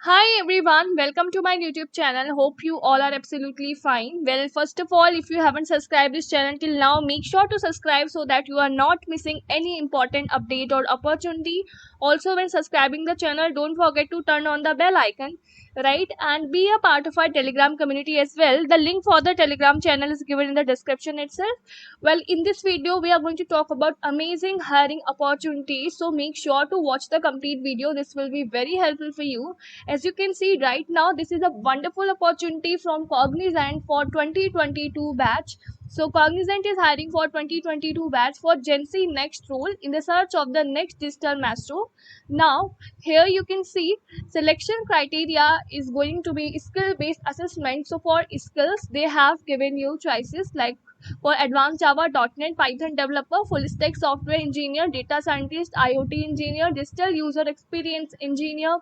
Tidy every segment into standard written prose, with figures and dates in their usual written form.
Hi everyone, welcome to my YouTube channel. Hope you all are absolutely fine. Well, first of all, if you haven't subscribed this channel till now, make sure to subscribe so that you are not missing any important update or opportunity. Also, when subscribing the channel, don't forget to turn on the bell icon, right? And be a part of our Telegram community as well. The link for the Telegram channel is given in the description itself. Well, in this video, we are going to talk about amazing hiring opportunities. So make sure to watch the complete video. This will be very helpful for you. As you can see right now, this is a wonderful opportunity from Cognizant for 2022 batch. So Cognizant is hiring for 2022 batch for Gen Z next role in the search of the next digital maestro. Now, here you can see selection criteria is going to be skill based assessment. So for skills, they have given you choices like for advanced Java, .NET, Python developer, full stack software engineer, data scientist, IoT engineer, digital user experience engineer,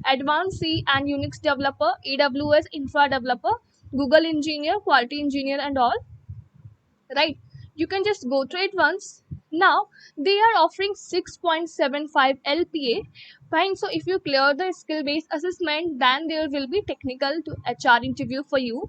advanced C and Unix developer, AWS infra developer, Google engineer, quality engineer and all, right? You can just go through it once. Now they are offering 6.75 LPA. Fine. So if you clear the skill based assessment, then there will be technical to HR interview for you.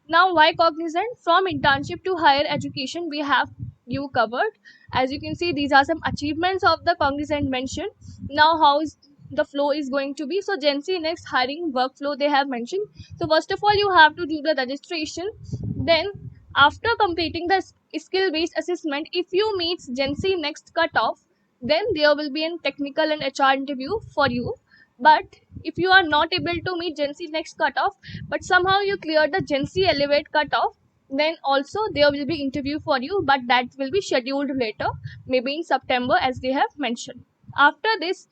Now, why Cognizant? From internship to higher education, we have you covered. As you can see, these are some achievements of the Cognizant mentioned. Now, how is the flow is going to be? So, Gen Z next hiring workflow they have mentioned. So, first of all, you have to do the registration. Then, after completing the skill-based assessment, if you meet Gen Z next cutoff, then there will be a technical and HR interview for you. But if you are not able to meet Gen Z next cutoff, but somehow you clear the Gen Z Elevate cutoff, then also there will be interview for you, but that will be scheduled later, maybe in September as they have mentioned. After this,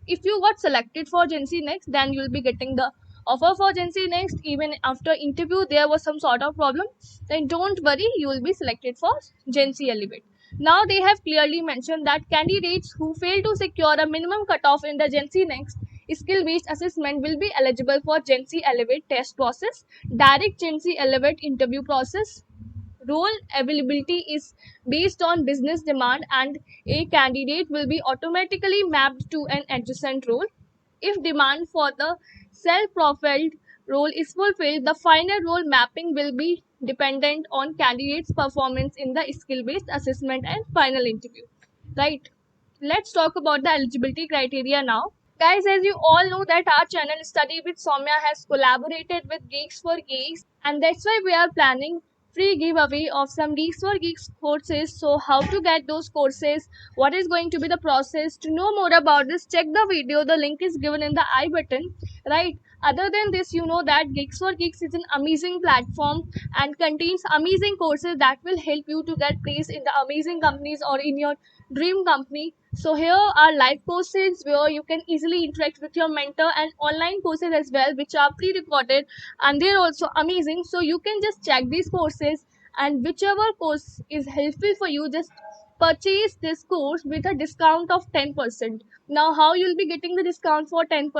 if you got selected for Gen Z Next, then you will be getting the offer for Gen Z Next. Even after interview, there was some sort of problem, then don't worry, you will be selected for Gen Z Elevate. Now they have clearly mentioned that candidates who fail to secure a minimum cutoff in the Gen Z Next skill-based assessment will be eligible for Gen Z Elevate test process, direct Gen Z Elevate interview process. Role availability is based on business demand and a candidate will be automatically mapped to an adjacent role. If demand for the self-profiled role is fulfilled, the final role mapping will be dependent on candidate's performance in the skill-based assessment and final interview. Right? Let's talk about the eligibility criteria now. Guys, as you all know that our channel Study with Soumya has collaborated with Geeks for Geeks, and that's why we are planning free giveaway of some Geeks for Geeks courses. So how to get those courses, what is going to be the process, to know more about this, check the video. The link is given in the I button, right? Other than this, you know that Geeks for Geeks is an amazing platform and contains amazing courses that will help you to get placed in the amazing companies or in your dream company. So here are live courses where you can easily interact with your mentor, and online courses as well which are pre-recorded and they're also amazing. So you can just check these courses, and whichever course is helpful for you, just purchase this course with a discount of 10%. Now how you'll be getting the discount for 10%?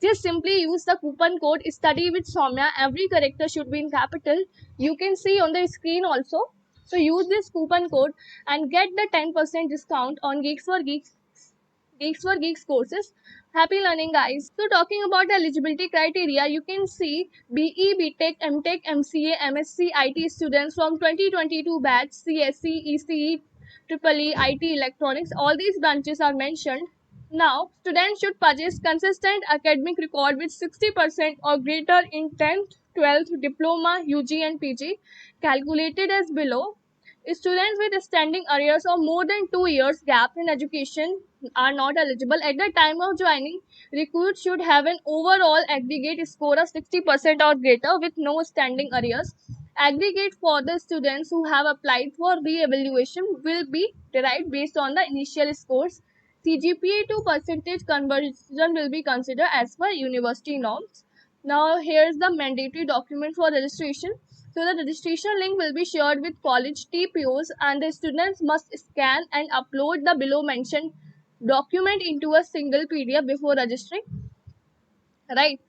Just simply use the coupon code Study with Soumya. Every character should be in capital. You can see on the screen also. So use this coupon code and get the 10% discount on Geeks for Geeks courses. Happy learning, guys. So talking about the eligibility criteria, you can see BE, BTech, MTech, MCA, MSc, IT students from 2022 batch, CSE, ECE, EEE, IT, Electronics, all these branches are mentioned. Now, students should possess consistent academic record with 60% or greater in 10th, 12th, diploma, UG and PG, calculated as below. Students with standing arrears or more than 2 years gap in education are not eligible. At the time of joining, recruits should have an overall aggregate score of 60% or greater with no standing arrears. Aggregate for the students who have applied for re-evaluation will be derived based on the initial scores. CGPA to percentage conversion will be considered as per university norms. Now here's the mandatory document for registration. So the registration link will be shared with college TPOs, and the students must scan and upload the below mentioned document into a single PDF before registering, right?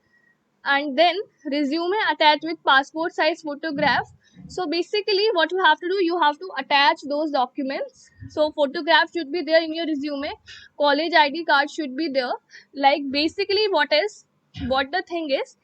And then resume attached with passport size photograph. So basically what you have to do, you have to attach those documents. So photograph should be there in your resume, college ID card should be there. Like basically what is what the thing is,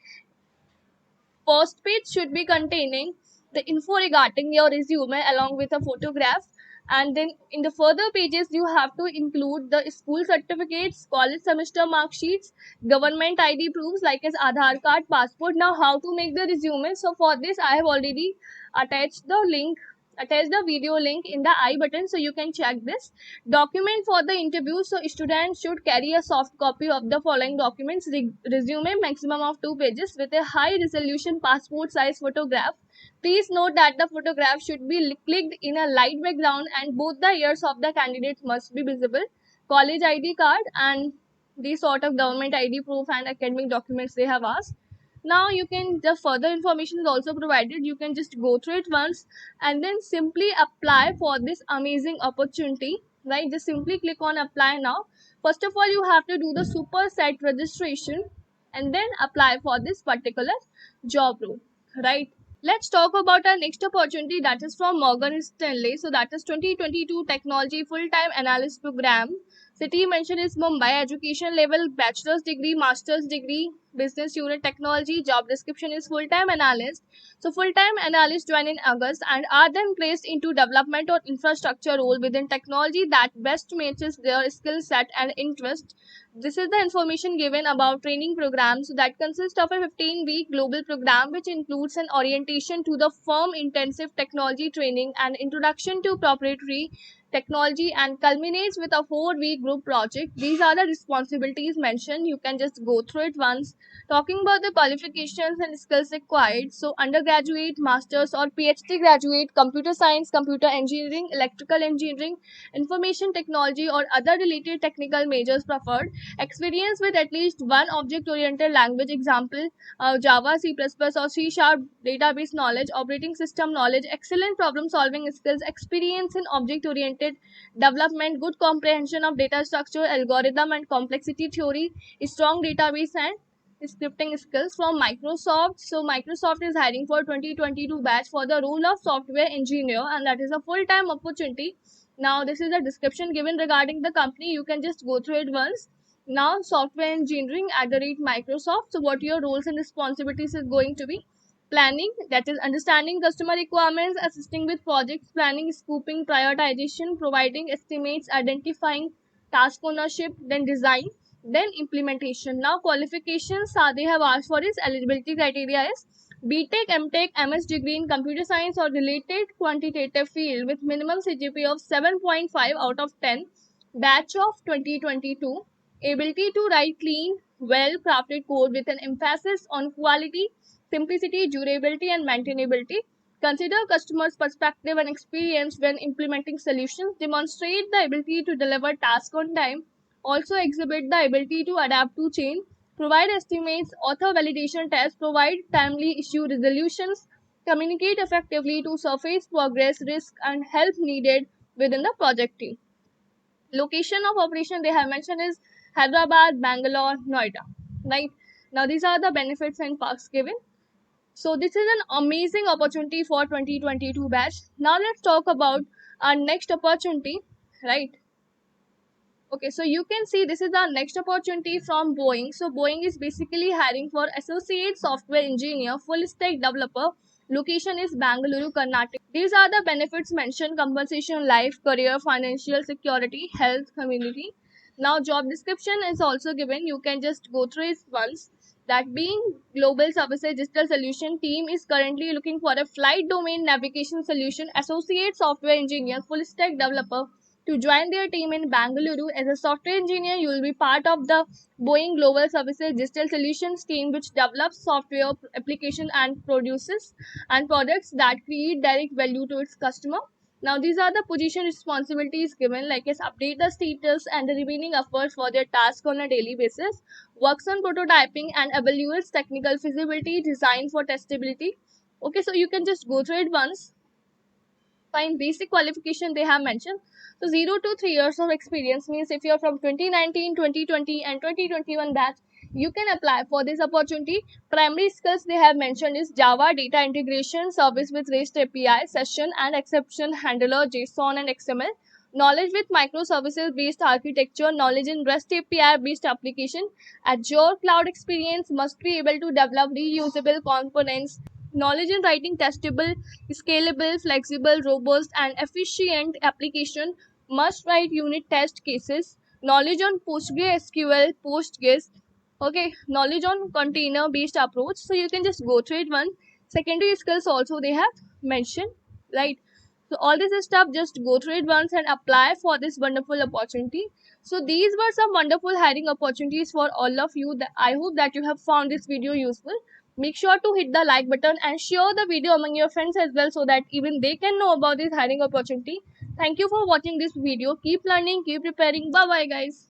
first page should be containing the info regarding your resume along with a photograph, and then in the further pages you have to include the school certificates, college semester mark sheets, government ID proofs like as Aadhaar card, passport. Now how to make the resume? So for this I have already attached the link, attach the video link in the I button, so you can check this. Document for the interview. So students should carry a soft copy of the following documents: resume maximum of 2 pages with a high resolution passport size photograph. Please note that the photograph should be clicked in a light background and both the ears of the candidates must be visible. College ID card and these sort of government ID proof and academic documents they have asked. Now you can, the further information is also provided, you can just go through it once and then simply apply for this amazing opportunity, right? Just simply click on apply now. First of all, you have to do the super set registration and then apply for this particular job role, right? Let's talk about our next opportunity, that is from Morgan Stanley. So that is 2022 Technology Full-Time Analyst Program. City mentioned is Mumbai. Education level bachelor's degree, master's degree, business unit technology. Job description is full-time analyst. So full-time analysts join in August and are then placed into development or infrastructure role within technology that best matches their skill set and interest. This is the information given about training programs that consist of a 15-week global program which includes an orientation to the firm intensive technology training and introduction to proprietary technology and culminates with a 4-week group project. These are the responsibilities mentioned. You can just go through it once. Talking about the qualifications and skills required. So undergraduate, master's or PhD graduate, computer science, computer engineering, electrical engineering, information technology or other related technical majors preferred. Experience with at least one object-oriented language, example Java, C++ or C#, database knowledge, operating system knowledge, excellent problem-solving skills, experience in object-oriented development, good comprehension of data structure, algorithm and complexity theory, strong database and scripting skills from Microsoft. So Microsoft is hiring for 2022 batch for the role of software engineer and that is a full-time opportunity. Now this is the description given regarding the company. You can just go through it once. Now software engineering at the rate Microsoft. So what your roles and responsibilities is going to be: planning, that is understanding customer requirements, assisting with projects planning, scoping, prioritization, providing estimates, identifying task ownership, then design, then implementation. Now qualifications they have asked for is eligibility criteria is BTech, MTech, MS degree in computer science or related quantitative field with minimum CGPA of 7.5 out of 10, batch of 2022, ability to write clean, well-crafted code with an emphasis on quality, simplicity, durability, and maintainability. Consider customers' perspective and experience when implementing solutions. Demonstrate the ability to deliver tasks on time. Also exhibit the ability to adapt to change. Provide estimates, author validation tests, provide timely issue resolutions, communicate effectively to surface progress, risk, and help needed within the project team. Location of operation they have mentioned is Hyderabad, Bangalore, Noida. Right now, these are the benefits and perks given. So this is an amazing opportunity for 2022 batch. Now let's talk about our next opportunity, right? Okay, so you can see this is our next opportunity from Boeing. So Boeing is basically hiring for associate software engineer, full stack developer. Location is Bangalore, Karnataka. These are the benefits mentioned: compensation, life, career, financial security, health, community. Now job description is also given. You can just go through it once. That being Global Services Digital Solution team is currently looking for a flight domain navigation solution associate software engineer, full stack developer to join their team in Bangalore. As a software engineer, you will be part of the Boeing Global Services Digital Solutions team, which develops software application and produces and products that create direct value to its customer. Now, these are the position responsibilities given, like is update the status and the remaining efforts for their task on a daily basis, works on prototyping and evaluates technical feasibility, design for testability. Okay, so you can just go through it once. Fine, basic qualification they have mentioned. So 0 to 3 years of experience means if you're from 2019, 2020 and 2021 batch, you can apply for this opportunity. Primary skills they have mentioned is Java, data integration, service with REST API, session and exception handler, JSON and XML. knowledge with microservices based architecture, knowledge in REST API based application. Azure cloud experience must be able to develop reusable components, knowledge in writing testable, scalable, flexible, robust, and efficient application, must write unit test cases, knowledge on PostgreSQL, Postgres, okay, knowledge on container based approach. So you can just go through it once. Secondary skills also they have mentioned, right? So all this stuff, just go through it once and apply for this wonderful opportunity. So these were some wonderful hiring opportunities for all of you. That I hope that you have found this video useful. Make sure to hit the like button and share the video among your friends as well, so that even they can know about this hiring opportunity. Thank you for watching this video. Keep learning, keep preparing. Bye bye guys.